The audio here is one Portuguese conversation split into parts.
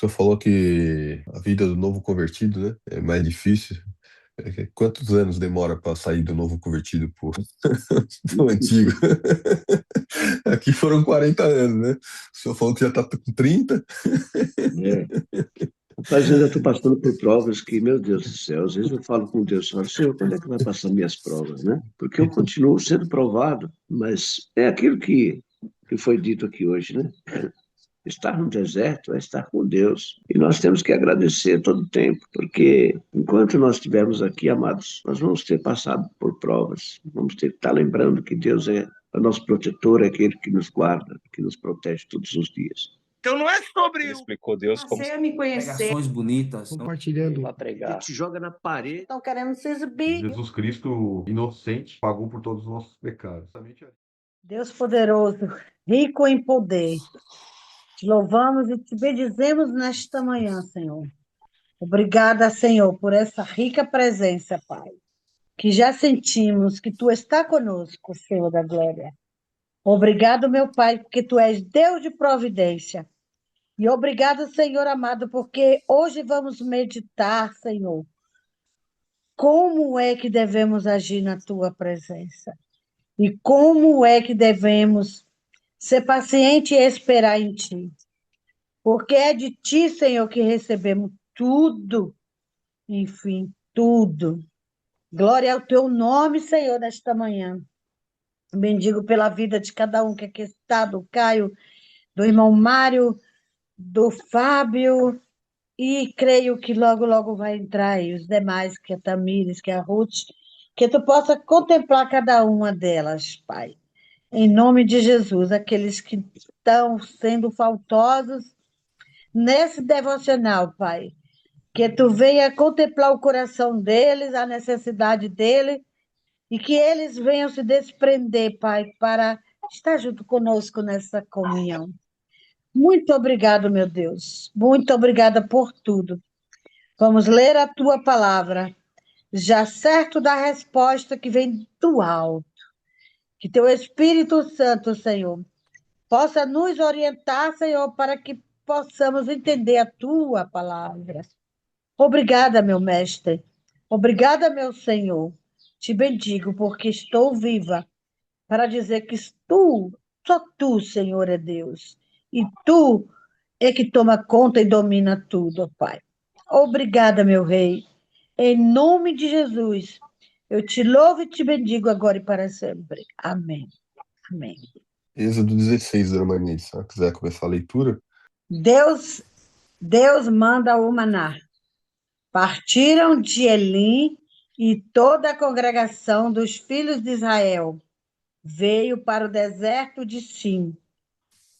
senhor falou que a vida do novo convertido, né, é mais difícil. Quantos anos demora para sair do novo convertido pro antigo? Aqui foram 40 anos, né? O senhor falou que já está com 30. É. Rapaz, eu ainda estou passando por provas que, meu Deus do céu, às vezes eu falo com Deus, falo, Senhor, quando é que vai passar minhas provas, né? Porque eu continuo sendo provado, mas é aquilo que foi dito aqui hoje, né? Estar no deserto é estar com Deus. E nós temos que agradecer todo o tempo, porque enquanto nós estivermos aqui, amados, nós vamos ter passado por provas, vamos ter que estar lembrando que Deus é o nosso protetor, é aquele que nos guarda, que nos protege todos os dias. Então não é sobre Ele o explicou Deus como Passei a me conhecer. Pregações bonitas. Compartilhando. Para pregar. Te joga na parede. Estão querendo se exibir. Jesus Cristo, inocente, pagou por todos os nossos pecados. Deus poderoso, rico em poder, te louvamos e te bendizemos nesta manhã, Senhor. Obrigada, Senhor, por essa rica presença, Pai, que já sentimos que Tu está conosco, Senhor da glória. Obrigado, meu Pai, porque Tu és Deus de providência. E obrigado, Senhor amado, porque hoje vamos meditar, Senhor, como é que devemos agir na Tua presença. E como é que devemos ser paciente e esperar em Ti. Porque é de Ti, Senhor, que recebemos tudo, enfim, tudo. Glória ao Teu nome, Senhor, nesta manhã. Bendigo pela vida de cada um que aqui está, do Caio, do irmão Mário, do Fábio, e creio que logo, logo vai entrar aí os demais, que é a Tamires, que é a Ruth, que Tu possa contemplar cada uma delas, Pai. Em nome de Jesus, aqueles que estão sendo faltosos nesse devocional, Pai, que Tu venha contemplar o coração deles, a necessidade deles, e que eles venham se desprender, Pai, para estar junto conosco nessa comunhão. Muito obrigado, meu Deus. Muito obrigada por tudo. Vamos ler a Tua palavra, já certo da resposta que vem do alto. Que Teu Espírito Santo, Senhor, possa nos orientar, Senhor, para que possamos entender a Tua palavra. Obrigada, meu mestre. Obrigada, meu Senhor. Te bendigo, porque estou viva para dizer que só Tu, Senhor, é Deus. E Tu é que toma conta e domina tudo, Pai. Obrigada, meu Rei. Em nome de Jesus, eu te louvo e te bendigo agora e para sempre. Amém. Amém. Êxodo 16, Dona Marnise, se ela quiser começar a leitura. Deus, Deus manda o maná. Partiram de Elim e toda a congregação dos filhos de Israel veio para o deserto de Sim,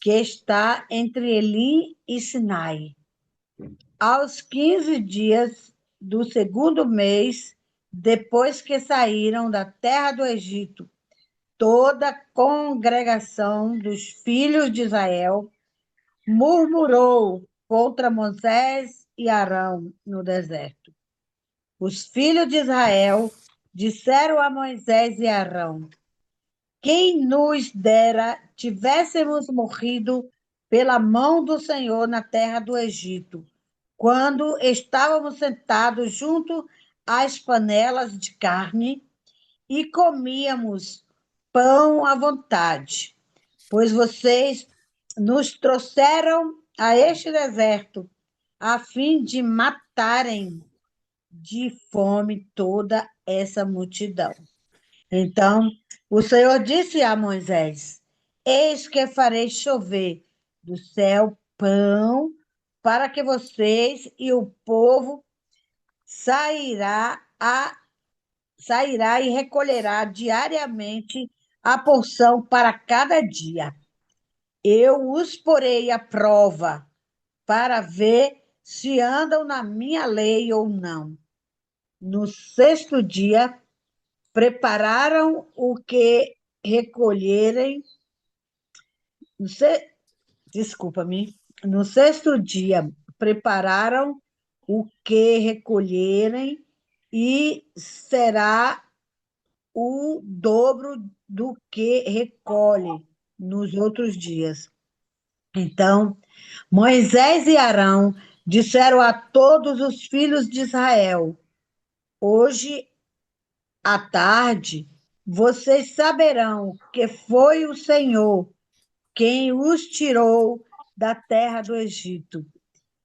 que está entre Elim e Sinai. Aos 15 dias do segundo mês, depois que saíram da terra do Egito, toda a congregação dos filhos de Israel murmurou contra Moisés e Arão no deserto. Os filhos de Israel disseram a Moisés e Arão: quem nos dera tivéssemos morrido pela mão do Senhor na terra do Egito, quando estávamos sentados junto às panelas de carne e comíamos pão à vontade, pois vocês nos trouxeram a este deserto a fim de matarem de fome toda essa multidão. Então, o Senhor disse a Moisés: eis que farei chover do céu pão para que vocês e o povo sairá e recolherá diariamente a porção para cada dia. Eu os porei à prova para ver se andam na minha lei ou não. No sexto dia, prepararam o que recolherem. Desculpa-me. No sexto dia, prepararam o que recolherem e será o dobro do que recolhe nos outros dias. Então, Moisés e Arão disseram a todos os filhos de Israel: hoje à tarde vocês saberão que foi o Senhor quem os tirou da terra do Egito.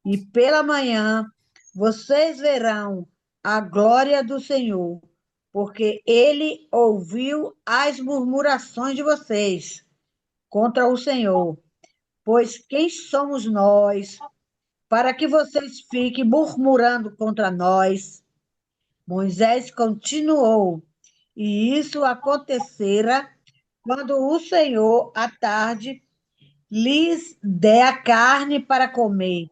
E pela manhã vocês verão a glória do Senhor, porque ele ouviu as murmurações de vocês contra o Senhor. Pois quem somos nós para que vocês fiquem murmurando contra nós? Moisés continuou, e isso acontecera quando o Senhor, à tarde, lhes der a carne para comer,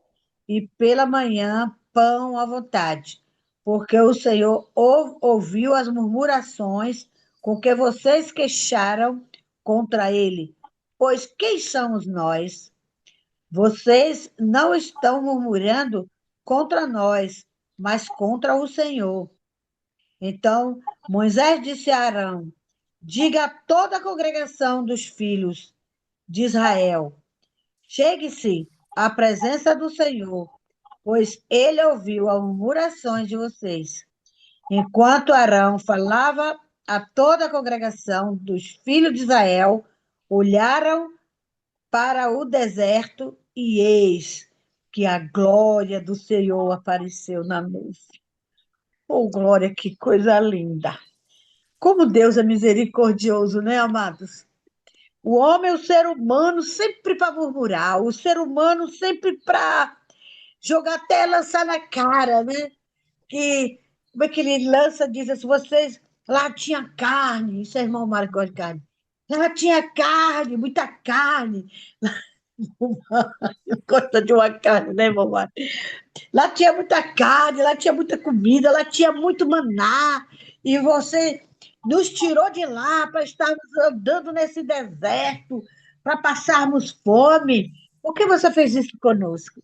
e pela manhã pão à vontade, porque o Senhor ouviu as murmurações com que vocês queixaram contra ele. Pois quem somos nós? Vocês não estão murmurando contra nós, mas contra o Senhor. Então Moisés disse a Arão: diga a toda a congregação dos filhos de Israel: chegue-se à presença do Senhor, pois ele ouviu as murmurações de vocês. Enquanto Arão falava a toda a congregação dos filhos de Israel, olharam para o deserto e eis que a glória do Senhor apareceu na nuvem. Oh, glória, que coisa linda! Como Deus é misericordioso, né, amados? O homem, o ser humano, sempre para murmurar, o ser humano sempre para jogar até lançar na cara, né? Que, como é que ele lança, diz assim, vocês, lá tinha carne, isso é irmão Mário que gosta de carne, lá tinha carne, muita carne, gosta de uma carne, né, irmão Mário? Lá tinha muita carne, lá tinha muita comida, lá tinha muito maná, e você nos tirou de lá para estarmos andando nesse deserto, para passarmos fome. Por que você fez isso conosco?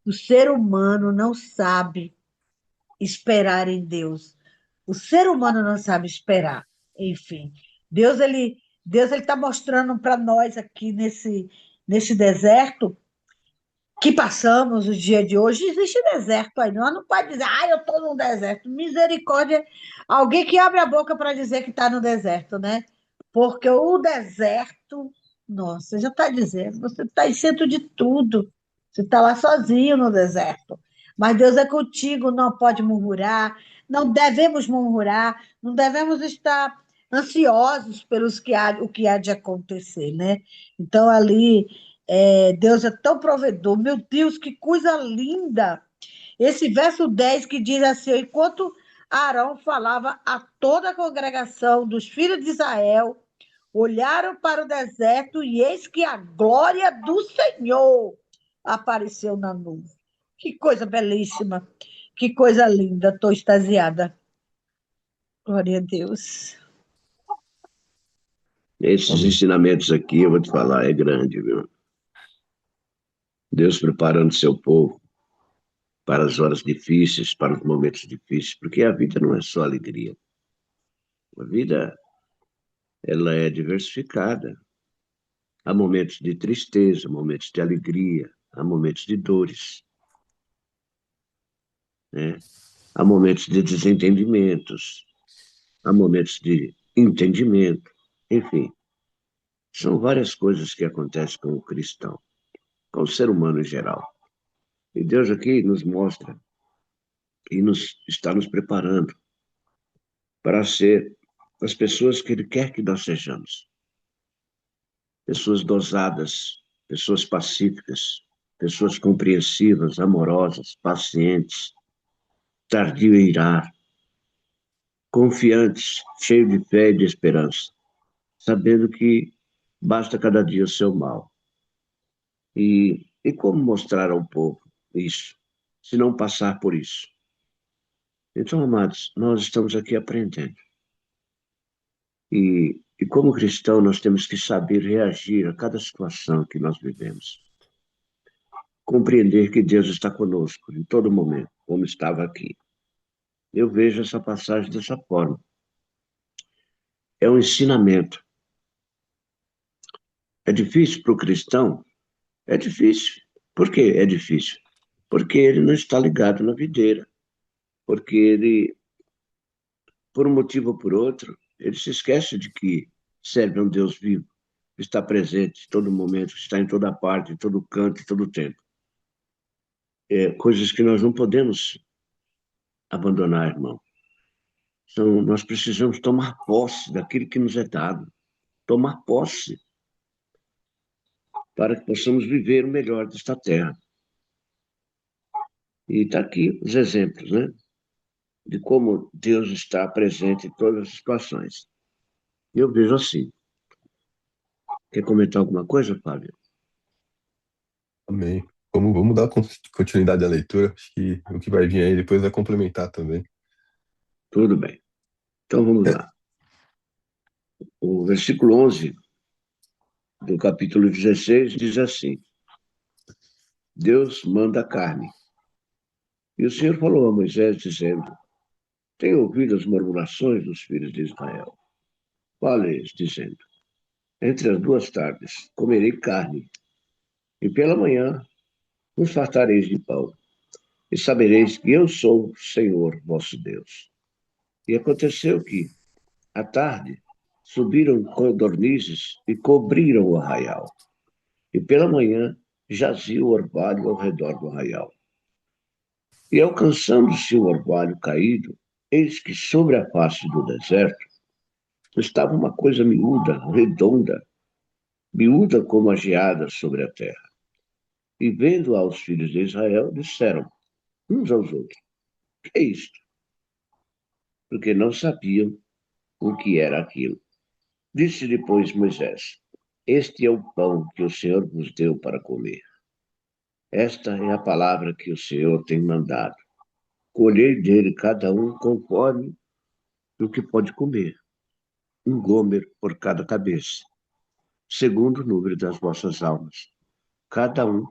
O ser humano não sabe esperar em Deus. O ser humano não sabe esperar. Enfim, Deus ele está mostrando para nós aqui nesse deserto que passamos o dia de hoje. Existe deserto aí, não pode dizer, eu estou no deserto. Misericórdia, alguém que abre a boca para dizer que está no deserto, né? Porque o deserto, nossa, já está dizendo, você está isento de tudo. Você está lá sozinho no deserto. Mas Deus é contigo, não pode murmurar, não devemos murmurar, não devemos estar ansiosos pelos o que há de acontecer, né? Então, ali Deus é tão provedor. Meu Deus, que coisa linda! Esse verso 10 que diz assim: enquanto Arão falava a toda a congregação dos filhos de Israel, olharam para o deserto e eis que a glória do Senhor apareceu na nuvem. Que coisa belíssima, que coisa linda, estou extasiada. Glória a Deus. Esses Amém. ensinamentos aqui, eu vou te falar, é grande, viu? Deus preparando seu povo para as horas difíceis, para os momentos difíceis, porque a vida não é só alegria. A vida, ela é diversificada. Há momentos de tristeza, momentos de alegria, há momentos de dores, né? Há momentos de desentendimentos, há momentos de entendimento, enfim, são várias coisas que acontecem com o cristão, com o ser humano em geral. E Deus aqui nos mostra e está nos preparando para ser as pessoas que Ele quer que nós sejamos. Pessoas dosadas, pessoas pacíficas, pessoas compreensivas, amorosas, pacientes, tardio em irar, confiantes, cheios de fé e de esperança, sabendo que basta cada dia o seu mal. E como mostrar ao povo isso, se não passar por isso? Então, amados, nós estamos aqui aprendendo. E como cristão, nós temos que saber reagir a cada situação que nós vivemos. Compreender que Deus está conosco em todo momento, como estava aqui. Eu vejo essa passagem dessa forma. É um ensinamento. É difícil para o cristão? É difícil. Por que é difícil? porque ele não está ligado na videira, porque ele, por um motivo ou por outro, ele se esquece de que serve a um Deus vivo, que está presente em todo momento, que está em toda parte, em todo canto, em todo tempo. Coisas que nós não podemos abandonar, irmão. Nós precisamos tomar posse daquilo que nos é dado, tomar posse para que possamos viver o melhor desta terra. E está aqui os exemplos, né? De como Deus está presente em todas as situações. Eu vejo assim. Quer comentar alguma coisa, Fábio? Amém. Vamos dar continuidade à leitura. Acho que o que vai vir aí depois vai complementar também. Tudo bem. Então vamos É, lá. O versículo 11 do capítulo 16 diz assim: Deus manda carne. E o Senhor falou a Moisés, dizendo: Tenho ouvido as murmurações dos filhos de Israel. Fale-lhes, dizendo: Entre as duas tardes comerei carne, e pela manhã vos fartareis de pão, e sabereis que eu sou o Senhor vosso Deus. E aconteceu que, à tarde, subiram codornizes e cobriram o arraial, e pela manhã jazia o orvalho ao redor do arraial. E alcançando-se o orvalho caído, eis que sobre a face do deserto estava uma coisa miúda, redonda, miúda como a geada sobre a terra. E vendo aos filhos de Israel, disseram uns aos outros: Que é isto? Porque não sabiam o que era aquilo. Disse depois Moisés: Este é o pão que o Senhor vos deu para comer. Esta é a palavra que o Senhor tem mandado. Colhei dele cada um conforme o que pode comer, um gomer por cada cabeça, segundo o número das vossas almas. Cada um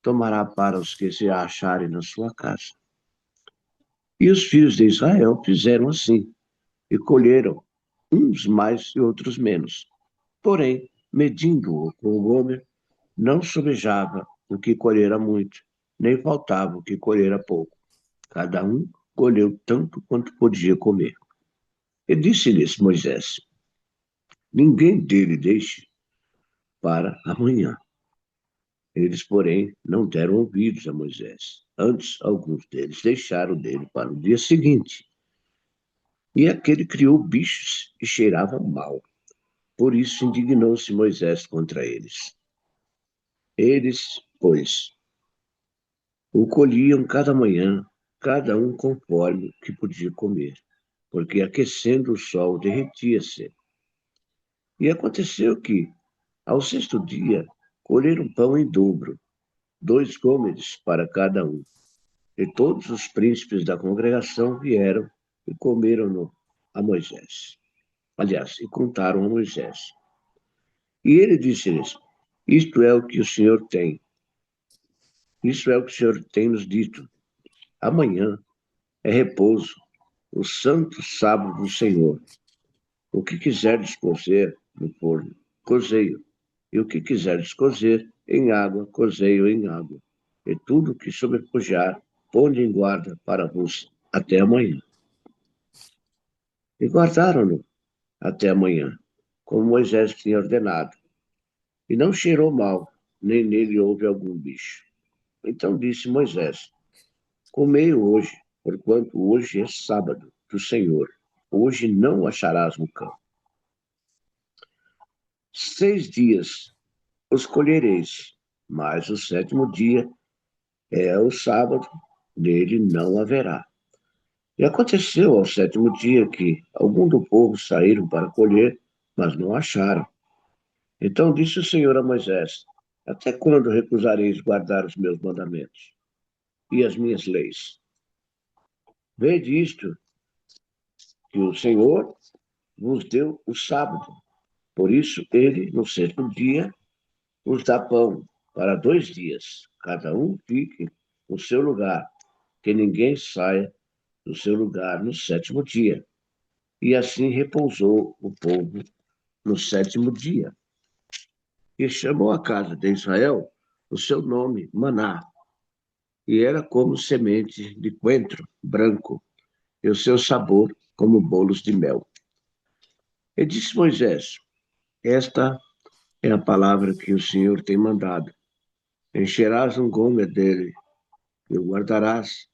tomará para os que se acharem na sua casa. E os filhos de Israel fizeram assim, e colheram, uns mais e outros menos. Porém, medindo-o com o gomer, não sobejava o que colhera muito, nem faltava o que colhera pouco. Cada um colheu tanto quanto podia comer. E disse-lhes Moisés: Ninguém dele deixe para amanhã. Eles, porém, não deram ouvidos a Moisés. Antes, alguns deles deixaram dele para o dia seguinte. E aquele criou bichos e cheirava mal. Por isso indignou-se Moisés contra eles. Eles, pois, o colhiam cada manhã, cada um conforme o que podia comer, porque aquecendo o sol derretia-se. E aconteceu que, ao sexto dia, colheram pão em dobro, 2 gômeres para cada um. E todos os príncipes da congregação vieram e comeram-no a Moisés. Aliás, e contaram a Moisés. E ele disse-lhes: Isto é o que o Senhor tem. Isso é o que o Senhor tem nos dito. Amanhã é repouso, o santo sábado do Senhor. O que quiserdes cozer no forno, cozei-o. E o que quiserdes cozer em água, cozei-o em água. E tudo que sobrepujar, ponde em guarda para vos até amanhã. E guardaram-no até amanhã, como Moisés tinha ordenado. E não cheirou mal, nem nele houve algum bicho. Então disse Moisés: Comei hoje, porquanto hoje é sábado do Senhor. Hoje não acharás no campo. 6 dias os colhereis, mas o sétimo dia é o sábado, nele não haverá. E aconteceu ao sétimo dia que algum do povo saíram para colher, mas não acharam. Então disse o Senhor a Moisés: Até quando recusareis guardar os meus mandamentos e as minhas leis? Vede isto, que o Senhor vos deu o sábado. Por isso, ele, no sexto dia, vos dá pão para 2 dias. Cada um fique no seu lugar, que ninguém saia do seu lugar no sétimo dia. E assim repousou o povo no sétimo dia. E chamou a casa de Israel o seu nome, Maná, e era como semente de coentro branco, e o seu sabor como bolos de mel. E disse Moisés: Esta é a palavra que o Senhor tem mandado. Encherás um gomer dele e o guardarás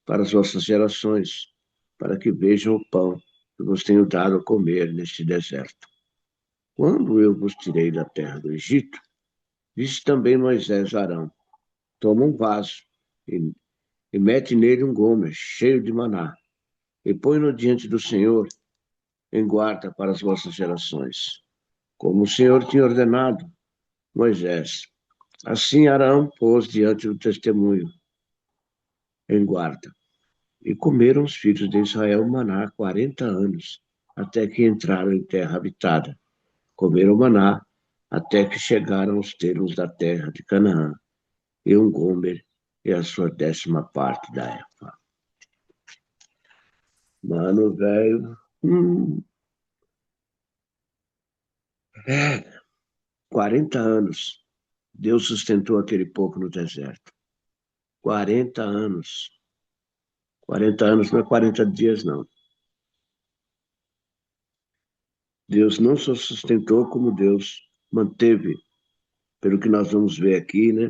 para as vossas gerações, para que vejam o pão que vos tenho dado a comer neste deserto. Quando eu vos tirei da terra do Egito, disse também Moisés a Arão: Toma um vaso e mete nele um gomer cheio de maná, e põe-no diante do Senhor em guarda para as vossas gerações. Como o Senhor tinha ordenado Moisés, assim Arão pôs diante do testemunho em guarda. E comeram os filhos de Israel maná 40 anos, até que entraram em terra habitada. Comeram maná até que chegaram aos termos da terra de Canaã, e um gomer e a sua 10ª parte da erva. Mano, velho, 40 anos, Deus sustentou aquele povo no deserto. 40 anos. 40 anos não é 40 dias, não. Deus não só sustentou, como Deus manteve, pelo que nós vamos ver aqui, né?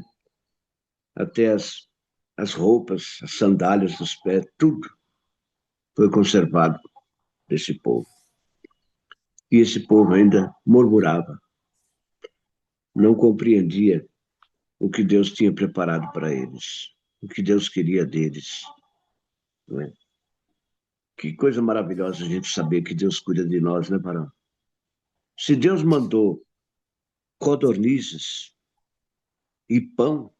Até as roupas, as sandálias dos pés, tudo foi conservado desse povo. E esse povo ainda murmurava, não compreendia o que Deus tinha preparado para eles, o que Deus queria deles. Não é? Que coisa maravilhosa a gente saber que Deus cuida de nós, né, Barão? Se Deus mandou codornizes e pão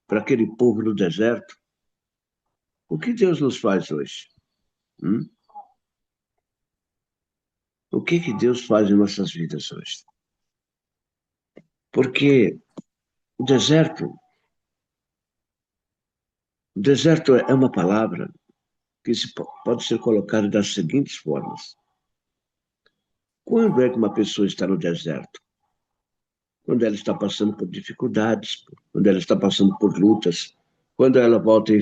para aquele povo no deserto, o que Deus nos faz hoje? Hum? O que Deus faz em nossas vidas hoje? Porque o deserto é uma palavra que pode ser colocada das seguintes formas. Quando é que uma pessoa está no deserto? Quando ela está passando por dificuldades, quando ela está passando por lutas, quando ela volta e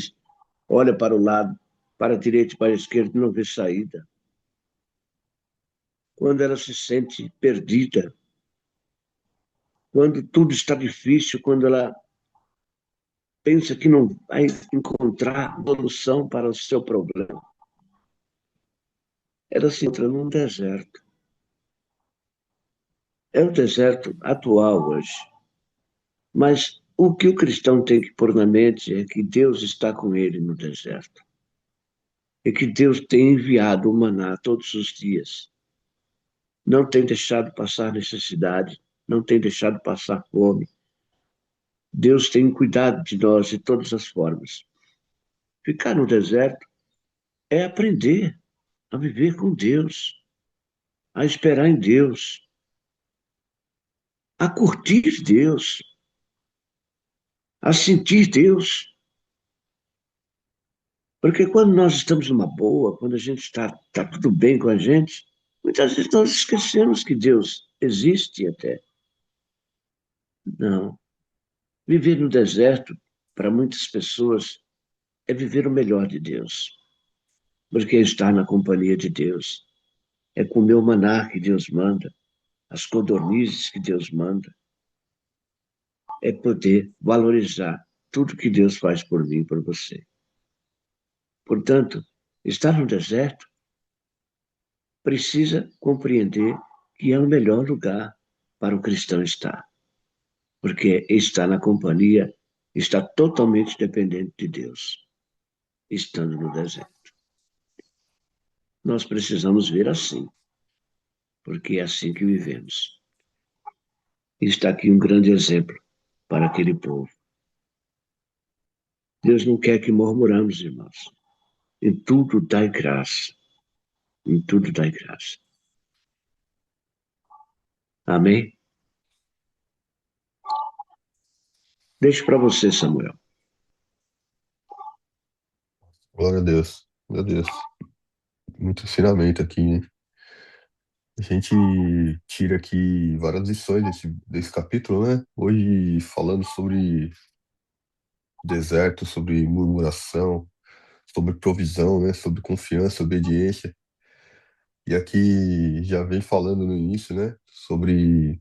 olha para o lado, para a direita e para a esquerda e não vê saída. Quando ela se sente perdida, quando tudo está difícil, quando ela pensa que não vai encontrar solução para o seu problema. Ela se entra num deserto. É o deserto atual hoje. Mas o que o cristão tem que pôr na mente é que Deus está com ele no deserto. E que Deus tem enviado o maná todos os dias. Não tem deixado passar necessidade, não tem deixado passar fome. Deus tem cuidado de nós de todas as formas. Ficar no deserto é aprender a viver com Deus, a esperar em Deus, a curtir Deus, a sentir Deus. Porque quando nós estamos numa boa, quando a gente está tudo bem com a gente, muitas vezes nós esquecemos que Deus existe até. Não. Viver no deserto, para muitas pessoas, é viver o melhor de Deus. Porque é estar na companhia de Deus. É comer o maná que Deus manda, as codornizes que Deus manda. É poder valorizar tudo que Deus faz por mim e por você. Portanto, estar no deserto precisa compreender que é o melhor lugar para o cristão estar, porque está na companhia, está totalmente dependente de Deus, estando no deserto. Nós precisamos ver assim, porque é assim que vivemos. E está aqui um grande exemplo para aquele povo. Deus não quer que murmuramos, irmãos. Em tudo dai graça. Em tudo dai graça. Amém? Deixo para você, Samuel. Glória a Deus. Meu Deus. Muito ensinamento aqui, né? A gente tira aqui várias lições desse capítulo, né? Hoje falando sobre deserto, sobre murmuração, sobre provisão, né? Sobre confiança, obediência. E aqui já vem falando no início, né? Sobre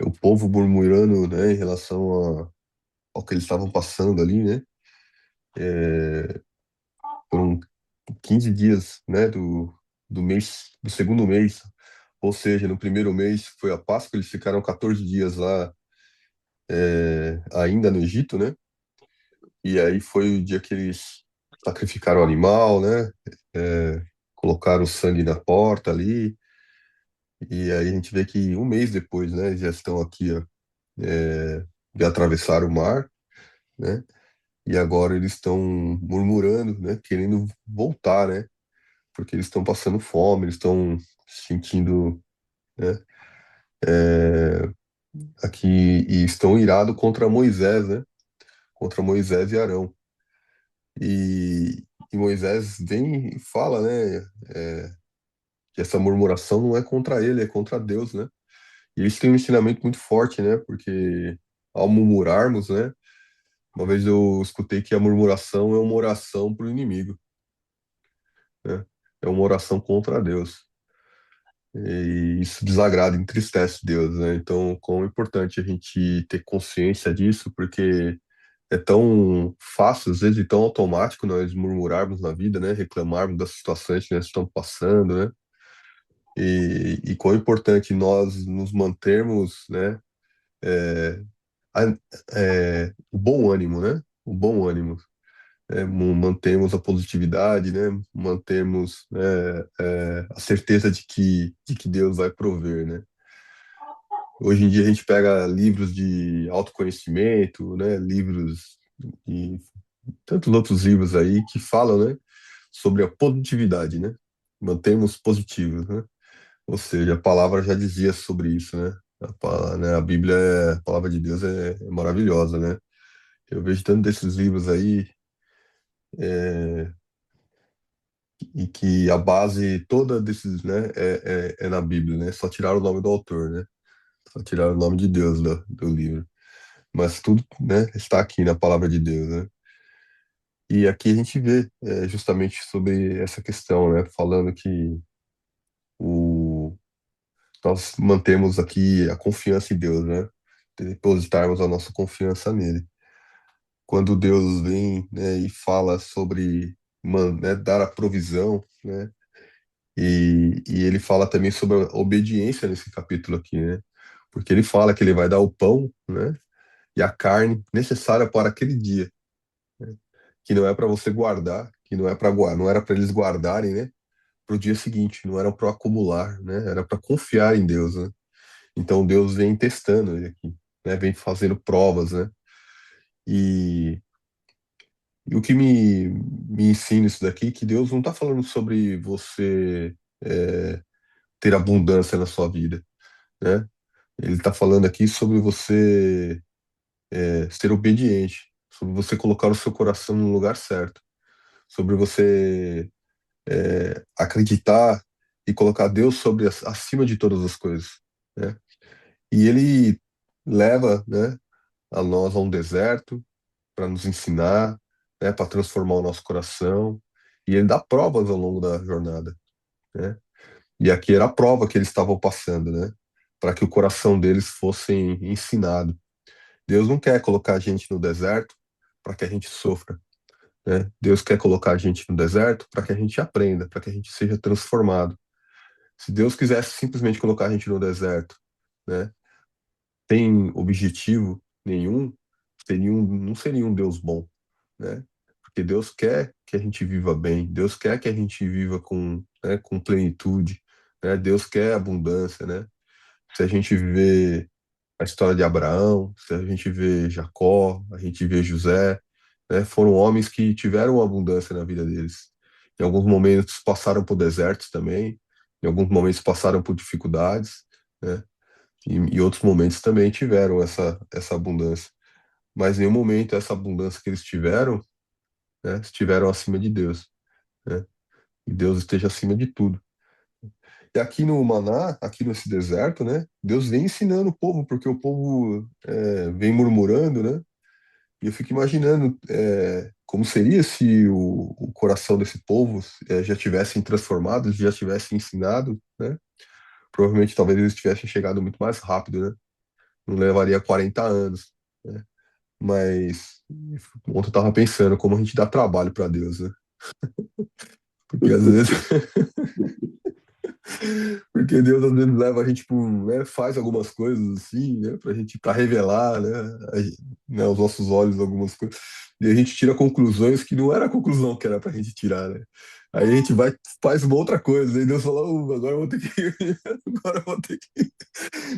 o povo murmurando, né? Em relação ao que eles estavam passando ali, né? É, foram 15 dias, né? Do mês, do segundo mês. Ou seja, no primeiro mês foi a Páscoa, eles ficaram 14 dias lá, ainda no Egito, né? E aí foi o dia que eles sacrificaram o animal, né? É, colocaram o sangue na porta ali. E aí a gente vê que um mês depois, né? Eles já estão aqui, ó, já atravessaram o mar, né? E agora eles estão murmurando, né? Querendo voltar, né? Porque eles estão passando fome, eles estão sentindo, né? é, aqui e estão irados contra Moisés, né? Contra Moisés e Arão. E Moisés vem e fala, né? Que essa murmuração não é contra ele, é contra Deus, né? E eles têm um ensinamento muito forte, né? Porque ao murmurarmos, né? Uma vez eu escutei que a murmuração é uma oração para o inimigo, né? É uma oração contra Deus. E isso desagrada, entristece Deus, né? Então, como é importante a gente ter consciência disso, porque é tão fácil, às vezes, e tão automático nós murmurarmos na vida, né? Reclamarmos das situações que nós estamos passando, né? E quão importante nós nos mantermos, né? É, a- o bom ânimo, né? O bom ânimo. Mantemos a positividade, né? Mantemos, a certeza de que Deus vai prover, né? Hoje em dia a gente pega livros de autoconhecimento, né? Livros e tantos outros livros aí que falam, né? Sobre a positividade, né? Mantemos positivos, né? Ou seja, a palavra já dizia sobre isso, né? A Bíblia, a palavra de Deus é maravilhosa, né? Eu vejo tanto desses livros aí, é, e que a base toda desses, né, é na Bíblia, né? Só tiraram o nome do autor, né? Só tiraram o nome de Deus do livro. Mas tudo, né, está aqui na palavra de Deus, né? E aqui a gente vê justamente sobre essa questão, né? Falando que o, nós mantemos aqui a confiança em Deus, né? Depositarmos a nossa confiança nele. Quando Deus vem, né, e fala sobre né, dar a provisão, né? E ele fala também sobre a obediência nesse capítulo aqui, né? Porque ele fala que ele vai dar o pão, né? E a carne necessária para aquele dia, que não é para você guardar, que não é para guardar, não era para eles guardarem, né? Para o dia seguinte, não era para acumular, né? Era para confiar em Deus, né? Então Deus vem testando ele aqui, né? Vem fazendo provas, né? E, e o que me ensina isso daqui, é que Deus não está falando sobre você ter abundância na sua vida, né? Ele está falando aqui sobre você ser obediente, sobre você colocar o seu coração no lugar certo, sobre você acreditar e colocar Deus sobre acima de todas as coisas, né? E ele leva, né, a nós a um deserto para nos ensinar, né, para transformar o nosso coração, e ele dá provas ao longo da jornada, né? E aqui era a prova que eles estavam passando, né? Para que o coração deles fosse ensinado. Deus não quer colocar a gente no deserto para que a gente sofra, né? Deus quer colocar a gente no deserto para que a gente aprenda, para que a gente seja transformado. Se Deus quisesse simplesmente colocar a gente no deserto, né, sem objetivo nenhum, não seria um Deus bom, né? Porque Deus quer que a gente viva bem, Deus quer que a gente viva com plenitude, né? Deus quer abundância, né? Se a gente vê a história de Abraão, se a gente vê Jacó, a gente vê José, né? Foram homens que tiveram abundância na vida deles. Em alguns momentos passaram por desertos também, em alguns momentos passaram por dificuldades, né? E outros momentos também tiveram essa abundância. Mas em nenhum momento essa abundância que eles tiveram, né, estiveram acima de Deus, né? E Deus esteja acima de tudo. E aqui no Maná, aqui nesse deserto, né, Deus vem ensinando o povo, porque o povo vem murmurando, né? E eu fico imaginando como seria se o coração desse povo já tivessem transformado, já tivessem ensinado, né? Provavelmente talvez eles tivessem chegado muito mais rápido, né? Não levaria 40 anos, né? Mas ontem eu tava pensando como a gente dá trabalho para Deus, né? Porque às vezes Porque Deus às vezes leva a gente, tipo, né, faz algumas coisas assim, né, pra gente, pra revelar, né, né, aos nossos olhos algumas coisas, e a gente tira conclusões que não era a conclusão que era pra gente tirar, né. Aí a gente vai, faz uma outra coisa, e Deus fala, agora eu vou ter que, agora eu vou ter que.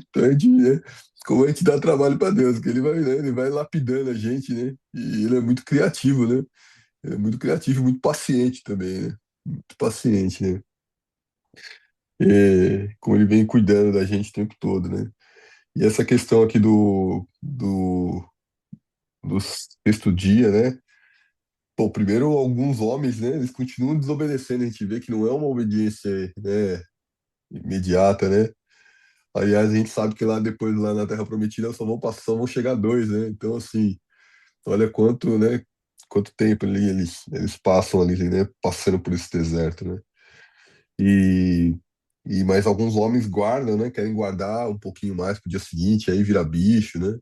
Então a gente, né, como a gente dá trabalho pra Deus, que ele vai, né, ele vai lapidando a gente, né, e ele é muito criativo, né, ele é muito criativo, e muito paciente também, né, muito paciente, né. Como ele vem cuidando da gente o tempo todo, né? E essa questão aqui do sexto dia, né? Pô, primeiro, alguns homens, né? Eles continuam desobedecendo. A gente vê que não é uma obediência, né? Imediata, né? Aliás, a gente sabe que lá depois, lá na Terra Prometida, só vão chegar dois, né? Então, assim, olha quanto, né? Quanto tempo ali eles passam ali, né? Passando por esse deserto, né? E, e mais alguns homens guardam, né? Querem guardar um pouquinho mais pro dia seguinte, aí vira bicho, né?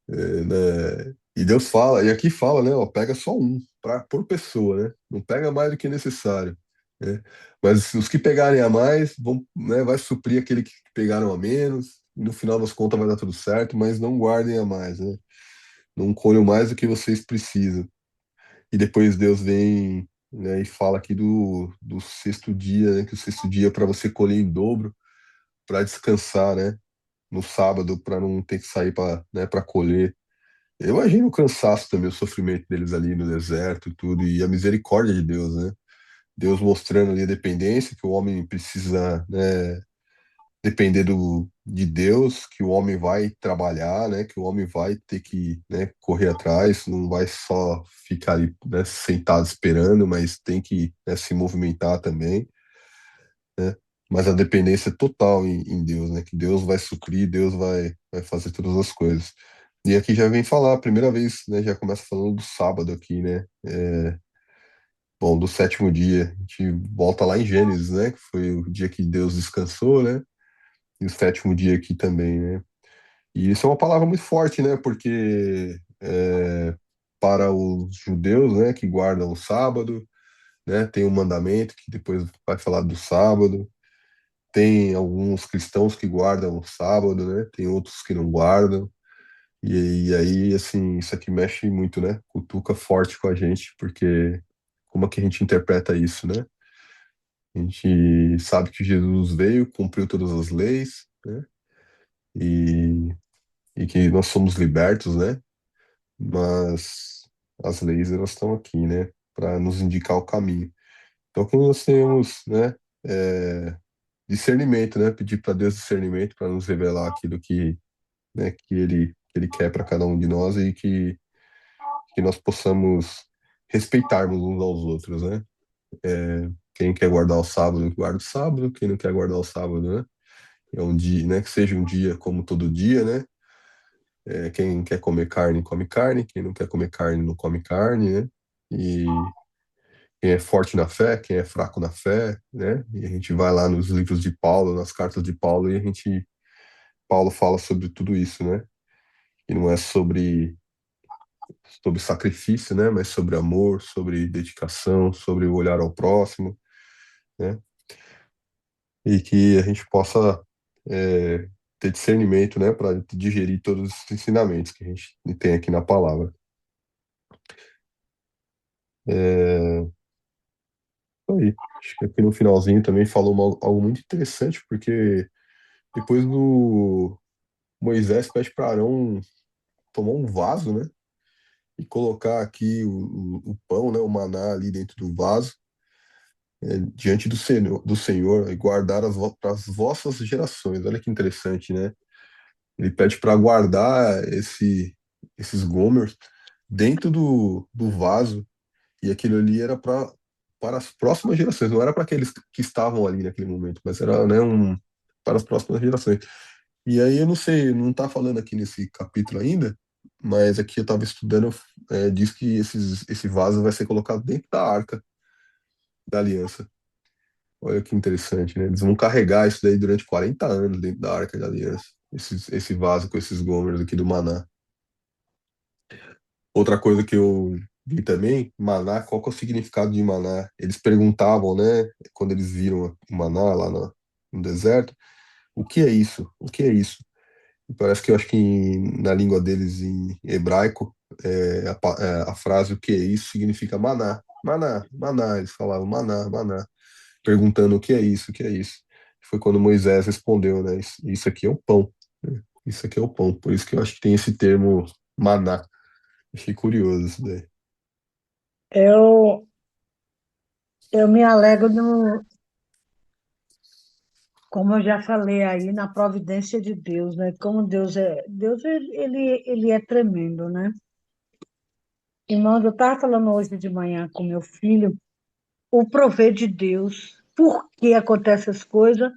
Né? E Deus fala, e aqui fala, né? Ó, pega só um por pessoa, né? Não pega mais do que necessário, né? Mas os que pegarem a mais vão, né? Vai suprir aquele que pegaram a menos. E no final das contas vai dar tudo certo, mas não guardem a mais, né? Não colham mais do que vocês precisam. E depois Deus vem, né, e fala aqui do sexto dia, né, que o sexto dia é para você colher em dobro, para descansar, né, no sábado, para não ter que sair para, né, para colher. Eu imagino o cansaço também, o sofrimento deles ali no deserto e tudo, e a misericórdia de Deus, né? Deus mostrando ali a dependência que o homem precisa, né, depender de Deus, que o homem vai trabalhar, né? Que o homem vai ter que, né, correr atrás, não vai só ficar ali, né, sentado esperando, mas tem que, né, se movimentar também, né? Mas a dependência é total em Deus, né? Que Deus vai suprir, Deus vai fazer todas as coisas. E aqui já vem falar, a primeira vez, né? Já começa falando do sábado aqui, né? Bom, do sétimo dia. A gente volta lá em Gênesis, né? Que foi o dia que Deus descansou, né? E o sétimo dia aqui também, né? E isso é uma palavra muito forte, né? Porque para os judeus, né, que guardam o sábado, né, tem um mandamento que depois vai falar do sábado. Tem alguns cristãos que guardam o sábado, né? Tem outros que não guardam. E aí, assim, isso aqui mexe muito, né? Cutuca forte com a gente, porque como é que a gente interpreta isso, né? A gente sabe que Jesus veio, cumpriu todas as leis, né? E, e que nós somos libertos, né? Mas as leis elas estão aqui, né, para nos indicar o caminho. Então, que nós tenhamos, né, discernimento, né, pedir para Deus discernimento para nos revelar aquilo que, né, que ele quer para cada um de nós e que nós possamos respeitarmos uns aos outros, né? Quem quer guardar o sábado, guarda o sábado. Quem não quer guardar o sábado, né? É um dia, né, que seja um dia como todo dia, né? Quem quer comer carne, come carne. Quem não quer comer carne, não come carne, né? E quem é forte na fé, quem é fraco na fé, né? E a gente vai lá nos livros de Paulo, nas cartas de Paulo, e Paulo fala sobre tudo isso, né? E não é sobre sacrifício, né? Mas sobre amor, sobre dedicação, sobre o olhar ao próximo, né? E que a gente possa é, ter discernimento, né? Para digerir todos os ensinamentos que a gente tem aqui na palavra. É, aí. Acho que aqui no finalzinho também falou algo muito interessante, porque depois do Moisés pede para Arão tomar um vaso, né? E colocar aqui o pão, né? O maná ali dentro do vaso, diante do Senhor e guardar para as vossas gerações. Olha que interessante, né? Ele pede para guardar esses gomers dentro do vaso, e aquilo ali era para as próximas gerações, não era para aqueles que estavam ali naquele momento, mas era, né, para as próximas gerações. E aí eu não sei, não está falando aqui nesse capítulo ainda, mas aqui eu estava estudando, diz que esse vaso vai ser colocado dentro da arca da aliança. Olha que interessante, né? Eles vão carregar isso daí durante 40 anos dentro da arca da aliança. Esse vaso com esses gomers aqui do maná. Outra coisa que eu vi também, maná, qual que é o significado de maná? Eles perguntavam, né, quando eles viram o maná lá no deserto, o que é isso? O que é isso? E parece que eu acho que na língua deles, em hebraico, a frase o que é isso significa maná. Maná, maná, eles falavam maná, maná, perguntando o que é isso, o que é isso. Foi quando Moisés respondeu, né, isso aqui é o pão, né? Isso aqui é o pão. Por isso que eu acho que tem esse termo maná. Achei curioso isso daí. Eu, eu me alegro no, como eu já falei aí, na providência de Deus, né? Como Deus ele é tremendo, né? Irmãos, eu estava falando hoje de manhã com meu filho, o prover de Deus, por que acontecem essas coisas.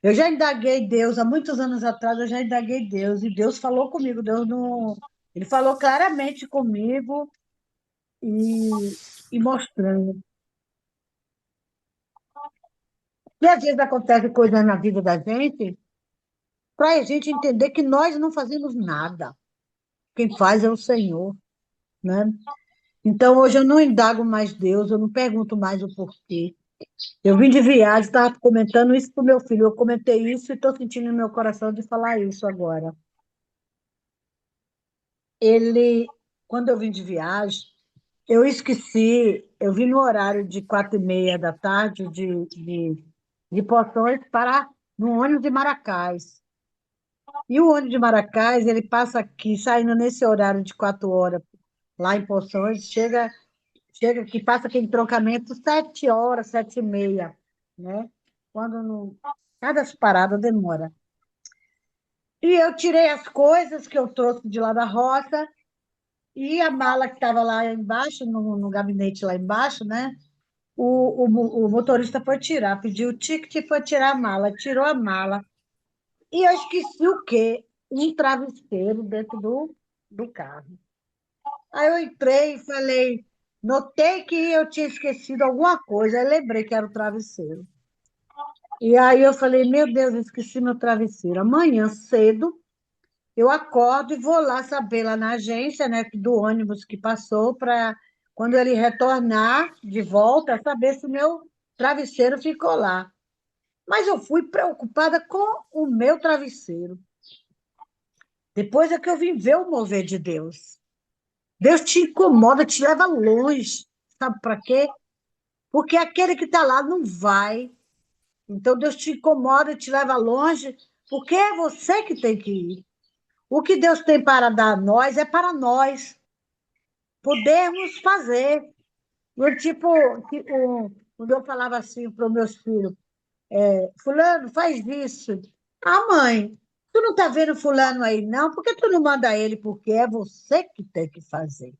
Eu já indaguei Deus, há muitos anos atrás eu já indaguei Deus, e Deus falou comigo, Deus não, ele falou claramente comigo e mostrando. E às vezes acontece coisas na vida da gente, para a gente entender que nós não fazemos nada. Quem faz é o Senhor, né? Então hoje eu não indago mais Deus, eu não pergunto mais o porquê. Eu vim de viagem, estava comentando isso para o meu filho. Eu comentei isso e estou sentindo no meu coração de falar isso agora. Ele, quando eu vim de viagem, eu esqueci, eu vim no horário de 4h30 da tarde de Poções para no ônibus de Maracás. E o ônibus de Maracás, ele passa aqui, saindo nesse horário de 4 horas, lá em Poções, chega que passa aquele trocamento 7 horas, 7h30, né? Quando não, cada parada demora. E eu tirei as coisas que eu trouxe de lá da roça e a mala que estava lá embaixo, no gabinete lá embaixo, né? O motorista foi tirar, pediu o ticket e foi tirar a mala, tirou a mala. E eu esqueci o quê? Um travesseiro dentro do carro. Aí eu entrei e falei, notei que eu tinha esquecido alguma coisa, aí lembrei que era o travesseiro. E aí eu falei, meu Deus, eu esqueci meu travesseiro. Amanhã cedo eu acordo e vou lá saber lá na agência, né, do ônibus que passou para quando ele retornar de volta, saber se o meu travesseiro ficou lá. Mas eu fui preocupada com o meu travesseiro. Depois é que eu vim ver o mover de Deus. Deus te incomoda, te leva longe. Sabe para quê? Porque aquele que está lá não vai. Então Deus te incomoda, te leva longe, porque é você que tem que ir. O que Deus tem para dar a nós é para nós podermos fazer. Eu, tipo, quando eu falava assim para os meus filhos, fulano, faz isso. Ah, mãe, tu não está vendo fulano aí, não? Por que tu não manda ele? Porque é você que tem que fazer.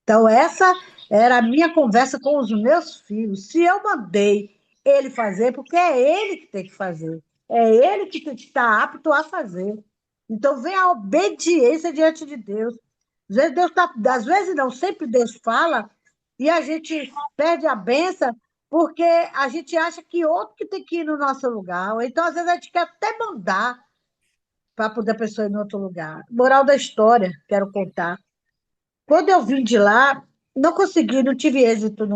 Então, essa era a minha conversa com os meus filhos. Se eu mandei ele fazer, porque é ele que tem que fazer. É ele que tem que estar apto a fazer. Então, vem a obediência diante de Deus. Às vezes, Deus tá, às vezes não, sempre Deus fala e a gente perde a benção porque a gente acha que outro que tem que ir no nosso lugar. Ou então, às vezes, a gente quer até mandar para poder a pessoa ir no outro lugar. Moral da história, quero contar. Quando eu vim de lá, não consegui, não tive êxito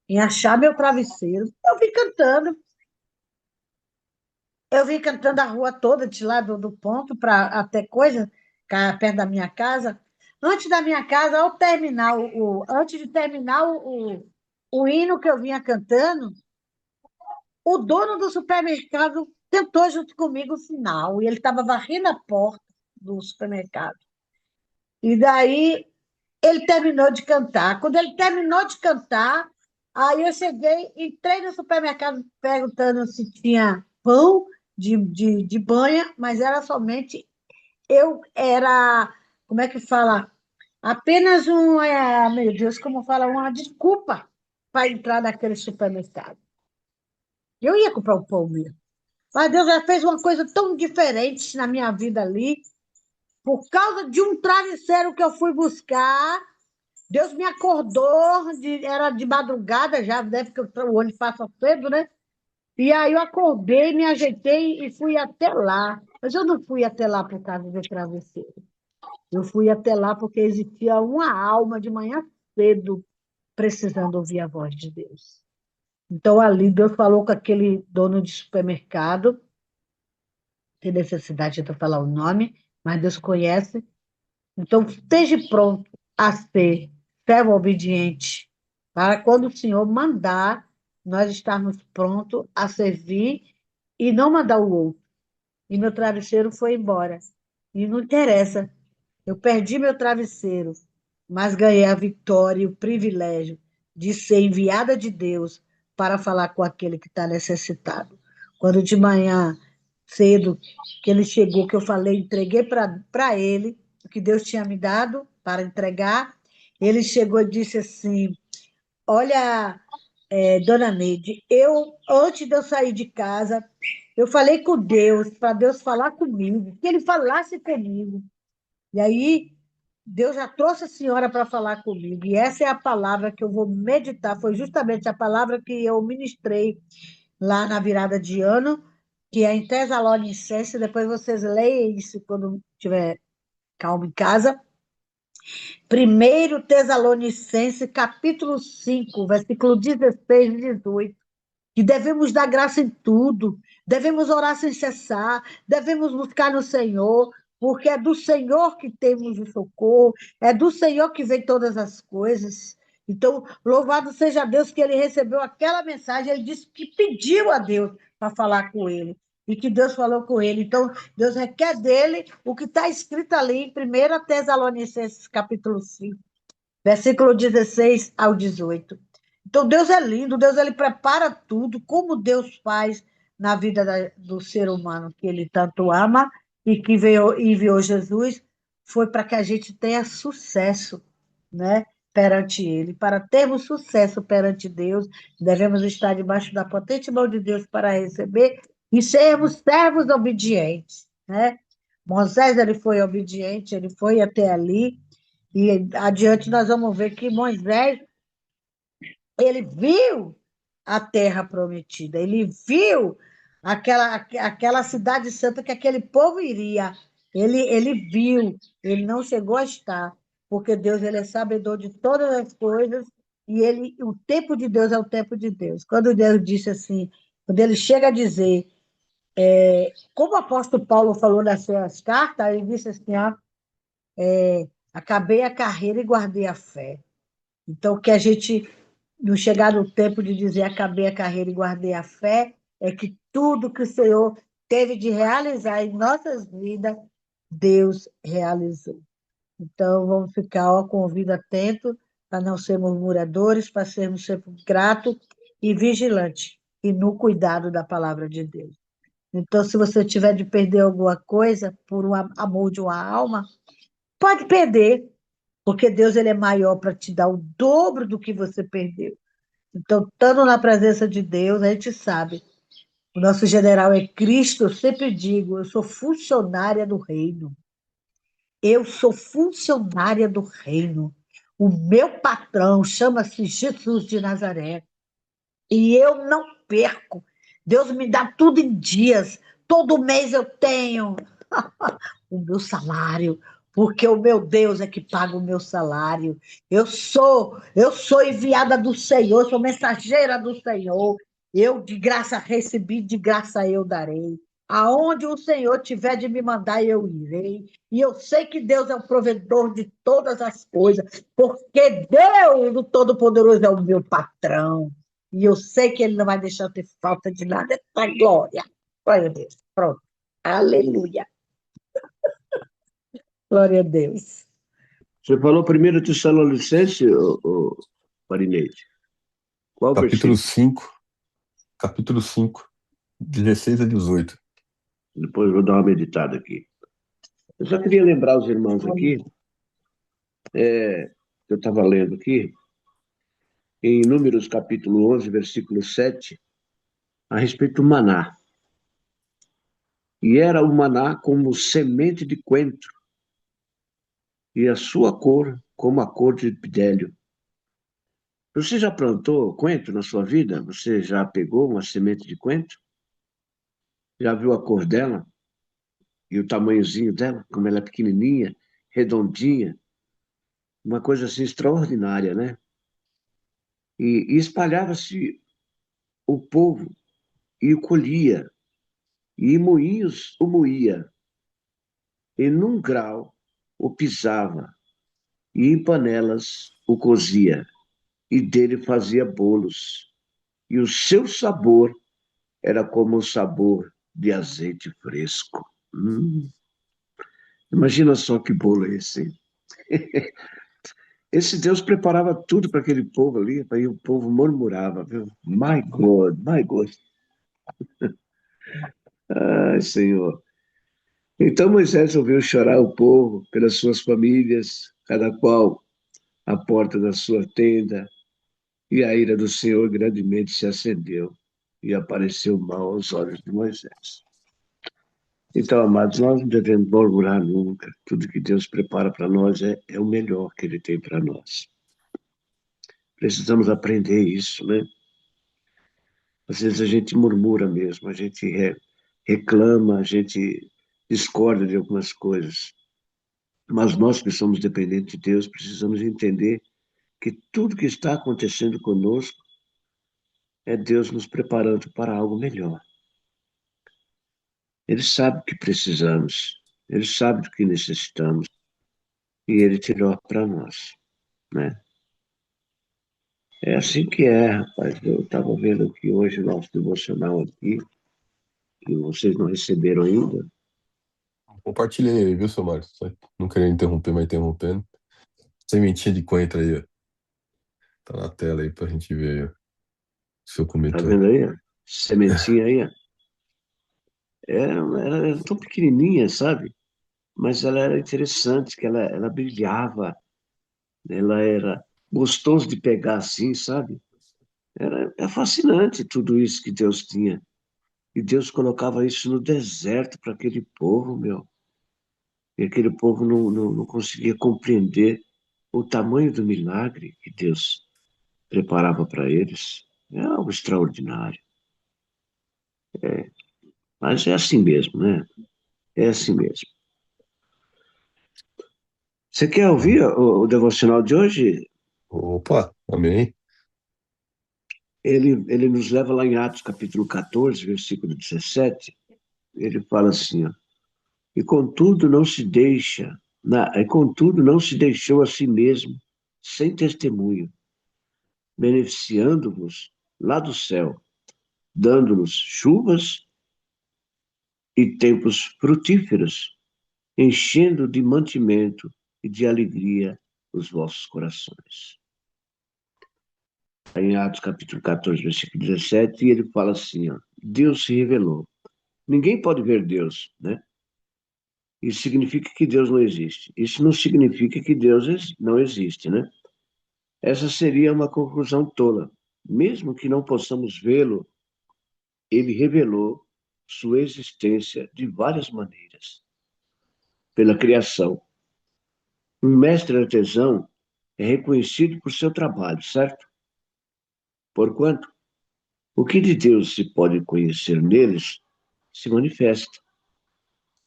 em achar meu travesseiro. Eu vim cantando a rua toda, de lá do ponto para até coisa, perto da minha casa. Antes da minha casa, antes de terminar o hino que eu vinha cantando, o dono do supermercado cantou junto comigo o final, e ele estava varrendo a porta do supermercado. E daí ele terminou de cantar. Quando ele terminou de cantar, aí eu cheguei, entrei no supermercado perguntando se tinha pão de banha, mas era somente como é que fala? Apenas meu Deus, como fala, uma desculpa para entrar naquele supermercado. Eu ia comprar o pão mesmo. Mas Deus já fez uma coisa tão diferente na minha vida ali. por causa de um travesseiro que eu fui buscar, Deus me acordou, era de madrugada já, deve que o olho faça cedo, né? E aí eu acordei, me ajeitei e fui até lá. Mas eu não fui até lá por causa do travesseiro. Eu fui até lá porque existia uma alma de manhã cedo precisando ouvir a voz de Deus. Então ali Deus falou com aquele dono de supermercado, tem necessidade de eu falar o nome, mas Deus conhece. Então esteja pronto a ser servo obediente, para quando o Senhor mandar, nós estarmos prontos a servir e não mandar o outro. E meu travesseiro foi embora. E não interessa, eu perdi meu travesseiro, mas ganhei a vitória e o privilégio de ser enviada de Deus para falar com aquele que está necessitado. Quando de manhã, cedo, que ele chegou, que eu falei, entreguei para ele o que Deus tinha me dado para entregar, ele chegou e disse assim: Olha, dona Neide, antes de eu sair de casa, eu falei com Deus, para Deus falar comigo, que ele falasse comigo. E aí, Deus já trouxe a senhora para falar comigo. E essa é a palavra que eu vou meditar. Foi justamente a palavra que eu ministrei lá na virada de ano, que é em Tesalonicenses. Depois vocês leiam isso quando tiver calmo em casa. 1 Tesalonicenses, capítulo 5, versículo 16 e 18. Que devemos dar graça em tudo, devemos orar sem cessar, devemos buscar no Senhor, porque é do Senhor que temos o socorro, é do Senhor que vem todas as coisas. Então, louvado seja Deus que ele recebeu aquela mensagem, ele disse que pediu a Deus para falar com ele, e que Deus falou com ele. Então, Deus requer dele o que está escrito ali em 1 Tesalonicenses, capítulo 5, versículo 16 ao 18. Então, Deus é lindo, Deus ele prepara tudo, como Deus faz na vida do ser humano que ele tanto ama e que veio, enviou Jesus, foi para que a gente tenha sucesso, né, perante ele. Para termos sucesso perante Deus, devemos estar debaixo da potente mão de Deus para receber e sermos servos obedientes, né? Moisés ele foi obediente, ele foi até ali, e adiante nós vamos ver que Moisés, ele viu a terra prometida, ele viu aquela cidade santa que aquele povo iria. Ele viu, ele não chegou a estar, porque Deus ele é sabedor de todas as coisas e o tempo de Deus é o tempo de Deus. Quando Deus disse assim, quando ele chega a dizer, como o apóstolo Paulo falou nas suas cartas, ele disse assim, acabei a carreira e guardei a fé. Então, que a gente, no chegar no tempo de dizer acabei a carreira e guardei a fé, é que tudo que o Senhor teve de realizar em nossas vidas, Deus realizou. Então, vamos ficar com o ouvido atento para não sermos murmuradores, para sermos sempre gratos e vigilantes, e no cuidado da palavra de Deus. Então, se você tiver de perder alguma coisa por um amor de uma alma, pode perder, porque Deus ele é maior para te dar o dobro do que você perdeu. Então, estando na presença de Deus, a gente sabe. O nosso general é Cristo, eu sempre digo, eu sou funcionária do reino. Eu sou funcionária do reino. O meu patrão chama-se Jesus de Nazaré. E eu não perco. Deus me dá tudo em dias. Todo mês eu tenho o meu salário, porque o meu Deus é que paga o meu salário. Eu sou enviada do Senhor, sou mensageira do Senhor. Eu de graça recebi, de graça eu darei. Aonde o Senhor tiver de me mandar, eu irei. E eu sei que Deus é o provedor de todas as coisas, porque Deus, o Todo-Poderoso, é o meu patrão. E eu sei que Ele não vai deixar eu ter falta de nada. Essa glória. Glória a Deus. Pronto. Aleluia. Glória a Deus. Você falou 1 Tessalonicenses, Marineide? Qual Capítulo versículo? 5, capítulo 5, 16 a 18. Depois eu vou dar uma meditada aqui. Eu só queria lembrar os irmãos aqui, eu estava lendo aqui, em Números capítulo 11, versículo 7, a respeito do maná. E era o maná como semente de coentro, e a sua cor como a cor de bidélio. Você já plantou coentro na sua vida? Você já pegou uma semente de coentro? Já viu a cor dela? E o tamanhozinho dela? Como ela é pequenininha, redondinha? Uma coisa assim extraordinária, né? E espalhava-se o povo e o colhia, e em moinhos o moía, e num grau o pisava, e em panelas o cozia, e dele fazia bolos, e o seu sabor era como o sabor de azeite fresco. Imagina só que bolo é esse, hein? Esse Deus preparava tudo para aquele povo ali, e o povo murmurava, viu? My God, my God. Ai, Senhor. Então Moisés ouviu chorar o povo pelas suas famílias, cada qual à porta da sua tenda, e a ira do Senhor grandemente se acendeu e apareceu mal aos olhos de Moisés. Então, amados, nós não devemos murmurar nunca. Tudo que Deus prepara para nós é o melhor que Ele tem para nós. Precisamos aprender isso, né? Às vezes a gente murmura mesmo, a gente reclama, a gente discorda de algumas coisas. Mas nós que somos dependentes de Deus, precisamos entender que tudo que está acontecendo conosco é Deus nos preparando para algo melhor. Ele sabe o que precisamos, Ele sabe do que necessitamos e Ele tirou para nós, né? É assim que é, rapaz. Eu estava vendo aqui hoje o nosso devocional aqui, que vocês não receberam ainda. Compartilhei aí, viu, seu Márcio? Só não querendo interromper, mas interrompendo. Sementinha de coentro aí, ó. Tá na tela aí pra gente ver aí, ó. O senhor Tá comentou. vendo aí? Ó? Sementinha aí, ó. Ela era tão pequenininha, sabe? Mas ela era interessante, que ela brilhava, ela era gostoso de pegar assim, sabe? É fascinante tudo isso que Deus tinha. E Deus colocava isso no deserto para aquele povo, meu. E aquele povo não conseguia compreender o tamanho do milagre que Deus preparava para eles. É algo extraordinário. Mas é assim mesmo, né? É assim mesmo. Você quer ouvir o devocional de hoje? Opa, amém. Ele nos leva lá em Atos capítulo 14, versículo 17. Ele fala assim, ó, e contudo não se deixou a si mesmo sem testemunho, beneficiando-vos lá do céu, dando-nos chuvas e tempos frutíferos, enchendo de mantimento e de alegria os vossos corações. Em Atos capítulo 14, versículo 17, e ele fala assim, ó, Deus se revelou. Ninguém pode ver Deus, né? Isso significa que Deus não existe. Isso não significa que Deus não existe, né? Essa seria uma conclusão tola. Mesmo que não possamos vê-lo, ele revelou sua existência de várias maneiras. Pela criação. Um mestre artesão é reconhecido por seu trabalho, certo? Porquanto, o que de Deus se pode conhecer neles se manifesta.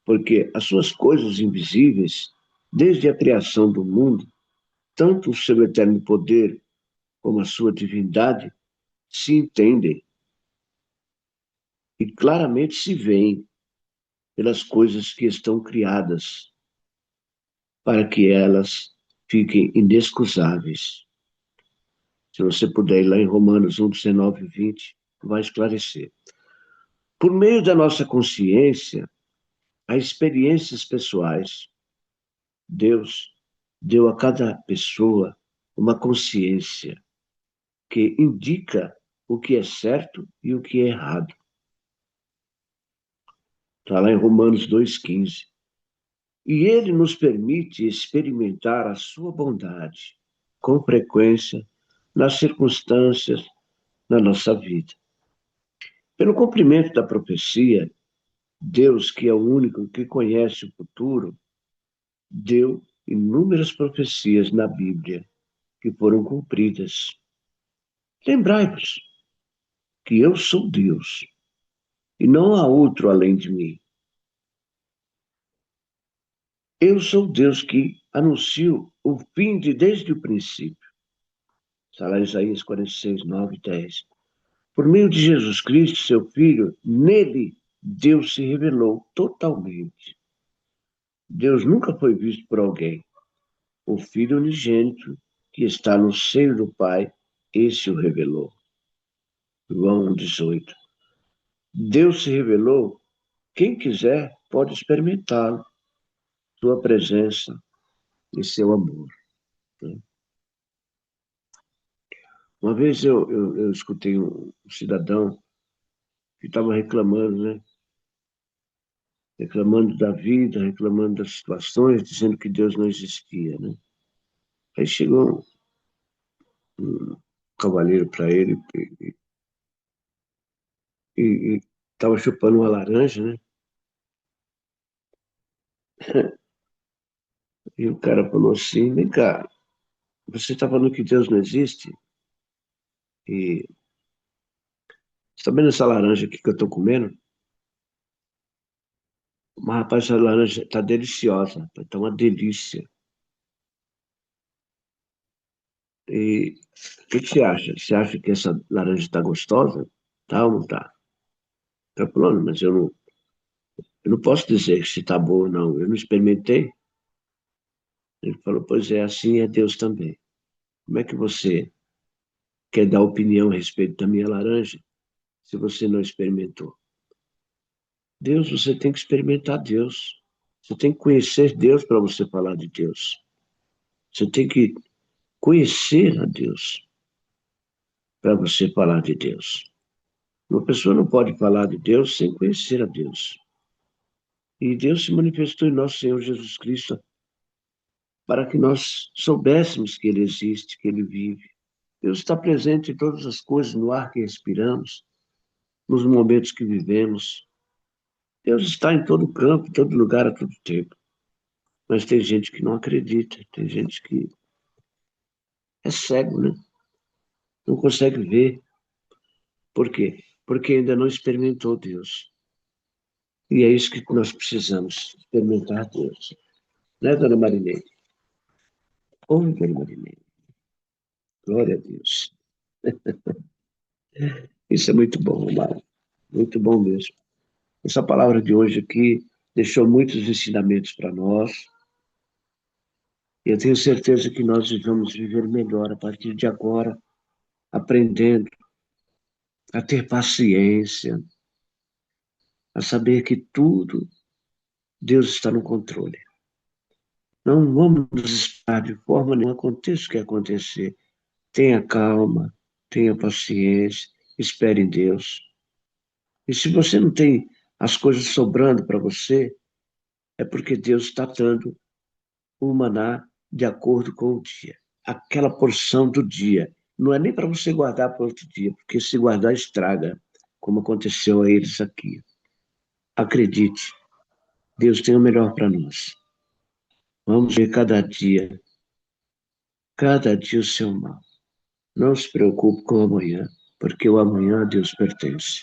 Porque as suas coisas invisíveis, desde a criação do mundo, tanto o seu eterno poder como a sua divindade, se entendem e claramente se veem pelas coisas que estão criadas, para que elas fiquem inexcusáveis. Se você puder ir lá em Romanos 1, 19 e 20, vai esclarecer. Por meio da nossa consciência, a experiências pessoais, Deus deu a cada pessoa uma consciência que indica o que é certo e o que é errado. Está lá em Romanos 2,15. E ele nos permite experimentar a sua bondade com frequência nas circunstâncias da nossa vida. Pelo cumprimento da profecia, Deus, que é o único que conhece o futuro, deu inúmeras profecias na Bíblia que foram cumpridas. Lembrai-vos que eu sou Deus e não há outro além de mim. Eu sou Deus que anuncio o fim desde o princípio. Está lá em Isaías 46, 9 e 10. Por meio de Jesus Cristo, seu Filho, nele Deus se revelou totalmente. Deus nunca foi visto por alguém. O Filho unigênito que está no seio do Pai, esse o revelou. João 18. Deus se revelou, quem quiser pode experimentá-lo, sua presença e seu amor. Uma vez eu escutei um cidadão que estava reclamando, né? Reclamando da vida, reclamando das situações, dizendo que Deus não existia, né? Aí chegou um cavalheiro para ele e estava chupando uma laranja, né? E o cara falou assim, vem cá, você está falando que Deus não existe? E está vendo essa laranja aqui que eu estou comendo? Mas, rapaz, essa laranja está deliciosa, está uma delícia. E o que você acha? Você acha que essa laranja está gostosa? Tá ou não tá? Tá falando, mas eu não posso dizer se está boa ou não. Eu não experimentei. Ele falou, pois é, assim é Deus também. Como é que você quer dar opinião a respeito da minha laranja se você não experimentou? Deus, você tem que experimentar Deus. Você tem que conhecer Deus para você falar de Deus. Você tem que conhecer a Deus para você falar de Deus. Uma pessoa não pode falar de Deus sem conhecer a Deus. E Deus se manifestou em nosso Senhor Jesus Cristo para que nós soubéssemos que Ele existe, que Ele vive. Deus está presente em todas as coisas, no ar que respiramos, nos momentos que vivemos. Deus está em todo campo, em todo lugar, a todo tempo. Mas tem gente que não acredita, tem gente que é cego, né? Não consegue ver. Por quê? Porque ainda não experimentou Deus. E é isso que nós precisamos, experimentar Deus. Né, dona Marinês? Oi, dona Marinês. Glória a Deus. Isso é muito bom, amado. Muito bom mesmo. Essa palavra de hoje aqui deixou muitos ensinamentos para nós. E eu tenho certeza que nós vamos viver melhor a partir de agora, aprendendo a ter paciência, a saber que tudo Deus está no controle. Não vamos nos esperar de forma nenhuma, aconteça o que acontecer. Tenha calma, tenha paciência, espere em Deus. E se você não tem as coisas sobrando para você, é porque Deus está dando o maná de acordo com o dia. Aquela porção do dia. Não é nem para você guardar para outro dia, porque se guardar estraga, como aconteceu a eles aqui. Acredite, Deus tem o melhor para nós. Vamos ver cada dia o seu mal. Não se preocupe com o amanhã, porque o amanhã a Deus pertence.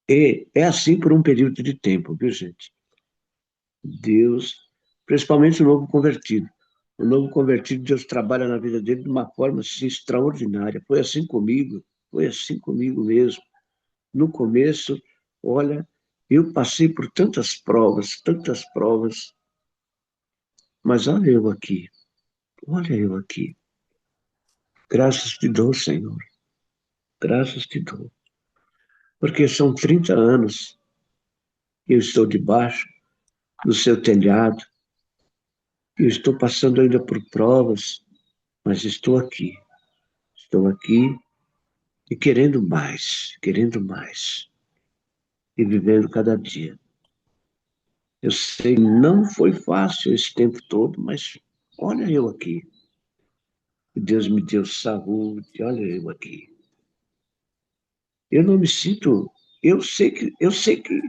E é assim por um período de tempo, viu, gente? Deus, principalmente o novo convertido. O novo convertido, Deus trabalha na vida dele de uma forma assim, extraordinária. Foi assim comigo mesmo. No começo, olha, eu passei por tantas provas, mas olha eu aqui. Graças te dou, Senhor, graças te dou. Porque são 30 anos que eu estou debaixo do seu telhado, eu estou passando ainda por provas, mas estou aqui e querendo mais, e vivendo cada dia. Eu sei, não foi fácil esse tempo todo, mas olha eu aqui. Deus me deu saúde, olha eu aqui. Eu não me sinto, eu sei que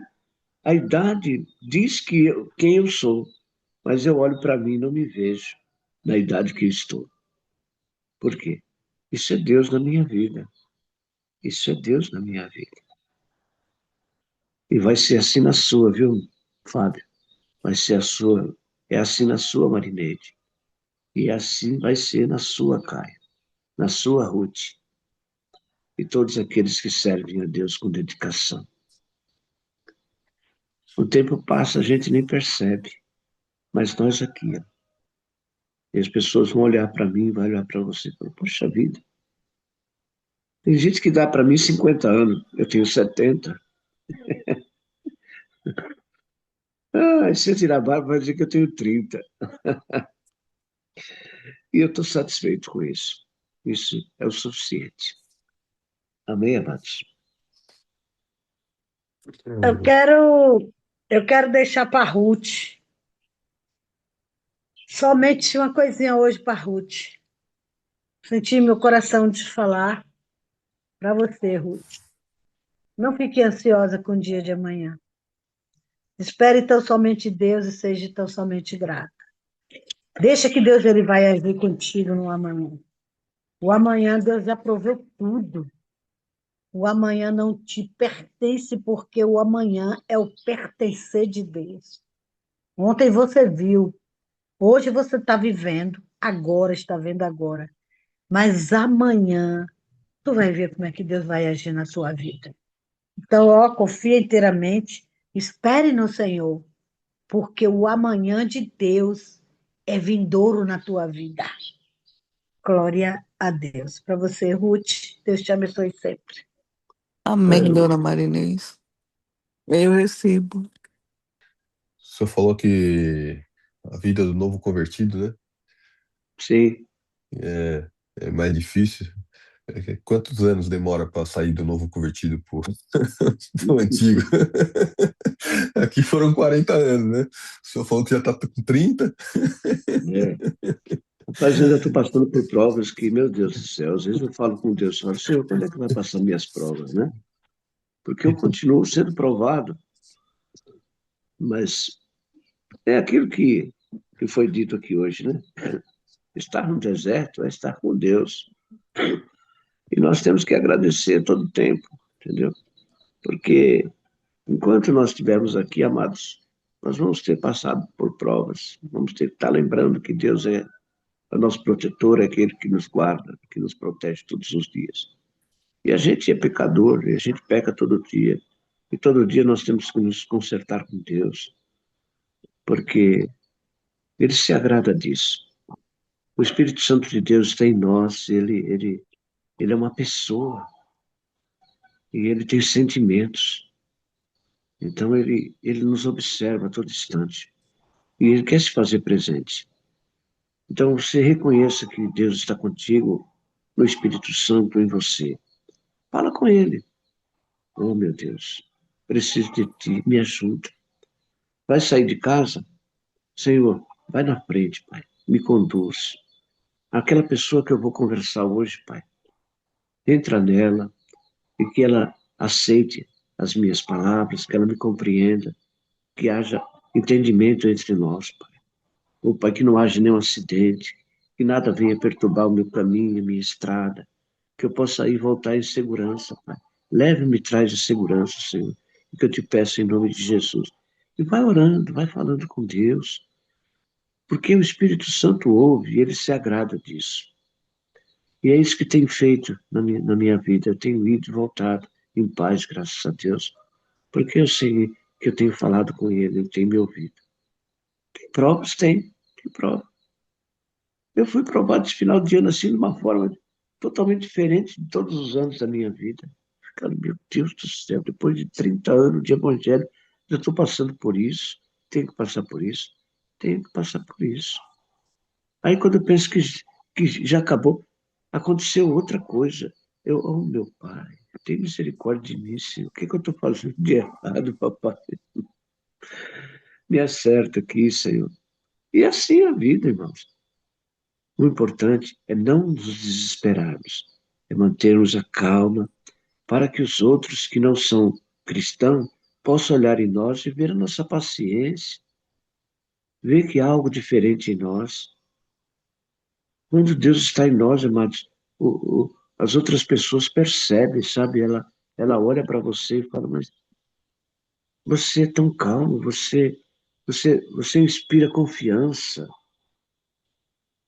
a idade diz quem eu sou, Mas eu olho para mim e não me vejo na idade que estou. Por quê? Isso é Deus na minha vida. Isso é Deus na minha vida. E vai ser assim na sua, viu, Fábio? Vai ser a sua, é assim na sua, Marineide. E assim vai ser na sua, Caio, na sua, Ruth. E todos aqueles que servem a Deus com dedicação. O tempo passa, a gente nem percebe. Mas nós aqui, ó, e as pessoas vão olhar para mim, vão olhar para você e falar, poxa vida, tem gente que dá para mim 50 anos, eu tenho 70. Ah, se eu tirar a barba, vai dizer que eu tenho 30. E eu estou satisfeito com isso. Isso é o suficiente. Amém, amados? Eu quero, eu quero deixar para Ruth, somente uma coisinha hoje para Ruth. Senti meu coração de falar para você, Ruth. Não fique ansiosa com o dia de amanhã. Espere tão somente Deus e seja tão somente grata. Deixa que Deus ele vai agir contigo no amanhã. O amanhã Deus já proveu tudo. O amanhã não te pertence porque o amanhã é o pertencer de Deus. Ontem você viu, hoje você está vivendo, agora está vendo agora. Mas amanhã tu vai ver como é que Deus vai agir na sua vida. Então, ó, confia inteiramente, espere no Senhor, porque o amanhã de Deus é vindouro na tua vida. Glória a Deus. Para você, Ruth, Deus te abençoe sempre. Amém, dona Marinês. Eu recebo. O senhor falou que a vida do novo convertido, né? Sim. É mais difícil. Quantos anos demora para sair do novo convertido pro antigo? Aqui foram 40 anos, né? O senhor falou que já está com 30. É. Rapaz, eu ainda estou passando por provas que, meu Deus do céu, às vezes eu falo com Deus, eu falo, Senhor, quando é que vai passar minhas provas, né? Porque eu continuo sendo provado, mas é aquilo que foi dito aqui hoje, né? Estar no deserto é estar com Deus. E nós temos que agradecer todo o tempo, entendeu? Porque enquanto nós estivermos aqui, amados, nós vamos ter passado por provas, vamos ter que estar lembrando que Deus é o nosso protetor, é aquele que nos guarda, que nos protege todos os dias. E a gente é pecador, e a gente peca todo dia. E todo dia nós temos que nos consertar com Deus, porque Ele se agrada disso. O Espírito Santo de Deus está em nós, ele é uma pessoa, e ele tem sentimentos. Então ele nos observa a todo instante, e ele quer se fazer presente. Então você reconheça que Deus está contigo, no Espírito Santo em você. Fala com ele. Oh, meu Deus, preciso de ti, me ajuda. Vai sair de casa? Senhor, vai na frente, Pai, me conduz. Aquela pessoa que eu vou conversar hoje, Pai, entra nela e que ela aceite as minhas palavras, que ela me compreenda, que haja entendimento entre nós, Pai. Oh, Pai, que não haja nenhum acidente, que nada venha perturbar o meu caminho, a minha estrada, que eu possa ir e voltar em segurança, Pai. Leve-me e traz a segurança, Senhor, e que eu te peço em nome de Jesus. E vai orando, vai falando com Deus, porque o Espírito Santo ouve e ele se agrada disso. E é isso que tem feito na minha vida. Eu tenho ido e voltado em paz, graças a Deus, porque eu sei que eu tenho falado com ele, ele tem me ouvido. Tem provas? Tem prova. Eu fui provado esse final de ano assim de uma forma totalmente diferente de todos os anos da minha vida. Cara, meu Deus do céu, depois de 30 anos de evangelho, eu estou passando por isso. Tenho que passar por isso. Tenho que passar por isso. Aí quando eu penso que já acabou, aconteceu outra coisa. Eu, oh meu pai, tem misericórdia de mim, Senhor. O que eu estou fazendo de errado, papai? Me acerta aqui, Senhor. E assim é a vida, irmãos. O importante é não nos desesperarmos, é mantermos a calma para que os outros que não são cristãos possam olhar em nós e ver a nossa paciência. vê que há algo diferente em nós. Quando Deus está em nós, amados, as outras pessoas percebem, sabe? Ela olha para você e fala, mas você é tão calmo, você inspira confiança.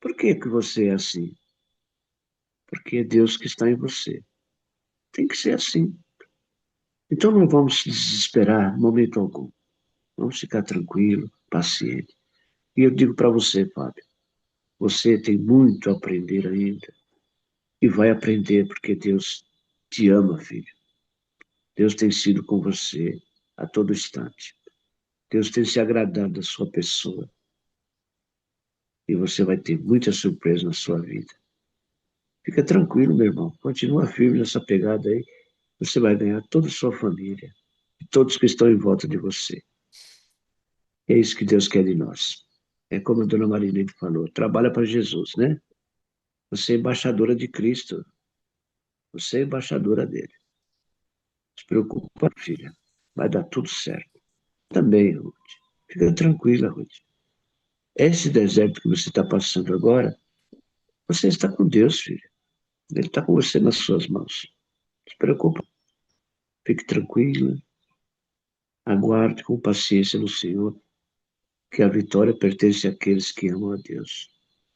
Por que você é assim? Porque é Deus que está em você. Tem que ser assim. Então não vamos desesperar em momento algum. Vamos ficar tranquilo, paciente. E eu digo para você, Fábio, você tem muito a aprender ainda. E vai aprender porque Deus te ama, filho. Deus tem sido com você a todo instante. Deus tem se agradado da sua pessoa. E você vai ter muita surpresa na sua vida. Fica tranquilo, meu irmão. Continua firme nessa pegada aí. Você vai ganhar toda a sua família. E todos que estão em volta de você. É isso que Deus quer de nós. É como a dona Marinete falou. Trabalha para Jesus, né? Você é embaixadora de Cristo. Você é embaixadora dele. Não se preocupa, filha. Vai dar tudo certo. Também, Ruth. Fica tranquila, Ruth. Esse deserto que você está passando agora, você está com Deus, filha. Ele está com você nas suas mãos. Não se preocupe. Fique tranquila. Aguarde com paciência no Senhor, que a vitória pertence àqueles que amam a Deus.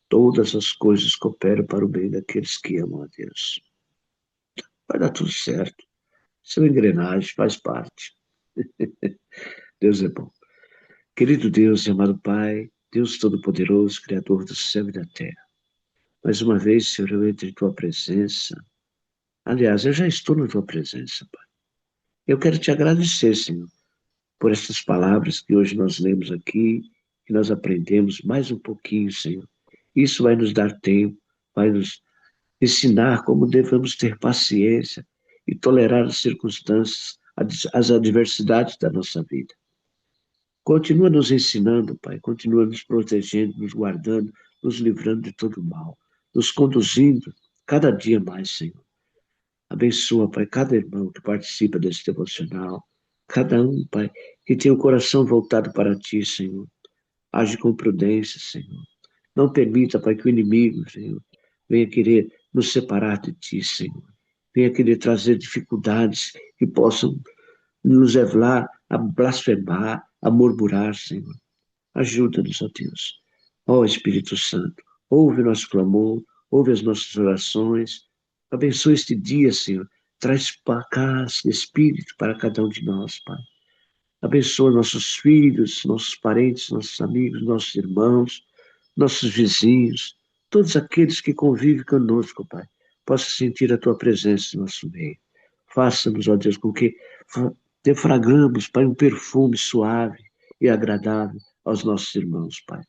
Todas as coisas cooperam para o bem daqueles que amam a Deus. Vai dar tudo certo. Seu engrenagem faz parte. Deus é bom. Querido Deus e amado Pai, Deus Todo-Poderoso, Criador do céu e da terra. Mais uma vez, Senhor, eu entro em Tua presença. Aliás, eu já estou na Tua presença, Pai. Eu quero Te agradecer, Senhor, por essas palavras que hoje nós lemos aqui, que nós aprendemos mais um pouquinho, Senhor. Isso vai nos dar tempo, vai nos ensinar como devemos ter paciência e tolerar as circunstâncias, as adversidades da nossa vida. Continua nos ensinando, Pai, continua nos protegendo, nos guardando, nos livrando de todo mal, nos conduzindo cada dia mais, Senhor. Abençoa, Pai, cada irmão que participa desse devocional, cada um, Pai, que tem o coração voltado para Ti, Senhor. Age com prudência, Senhor. Não permita, Pai, que o inimigo, Senhor, venha querer nos separar de Ti, Senhor. Venha querer trazer dificuldades que possam nos levar a blasfemar, a murmurar, Senhor. Ajuda-nos, ó Deus. Ó Espírito Santo, ouve nosso clamor, ouve as nossas orações. Abençoa este dia, Senhor. Traz paz, Espírito para cada um de nós, Pai. Abençoa nossos filhos, nossos parentes, nossos amigos, nossos irmãos, nossos vizinhos, todos aqueles que convivem conosco, Pai. Possa sentir a Tua presença no nosso meio. Faça-nos, ó Deus, com que defragamos, Pai, um perfume suave e agradável aos nossos irmãos, Pai.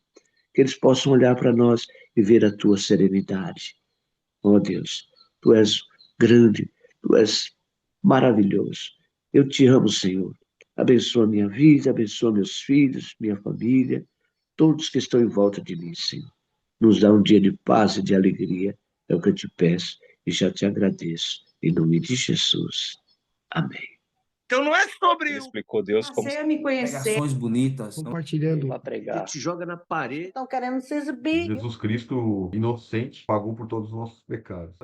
Que eles possam olhar para nós e ver a Tua serenidade. Ó Deus, Tu és grande, Tu és maravilhoso. Eu Te amo, Senhor. Abençoa minha vida, abençoa meus filhos, minha família, todos que estão em volta de mim, Senhor. Nos dá um dia de paz e de alegria, é o que eu te peço e já te agradeço. Em nome de Jesus. Amém. Então não é sobre Ele explicou Deus como Passei a me conhecer. pregações bonitas. compartilhando. Para pregar. Te joga na parede. Estão querendo se exibir. Jesus Cristo, inocente, pagou por todos os nossos pecados.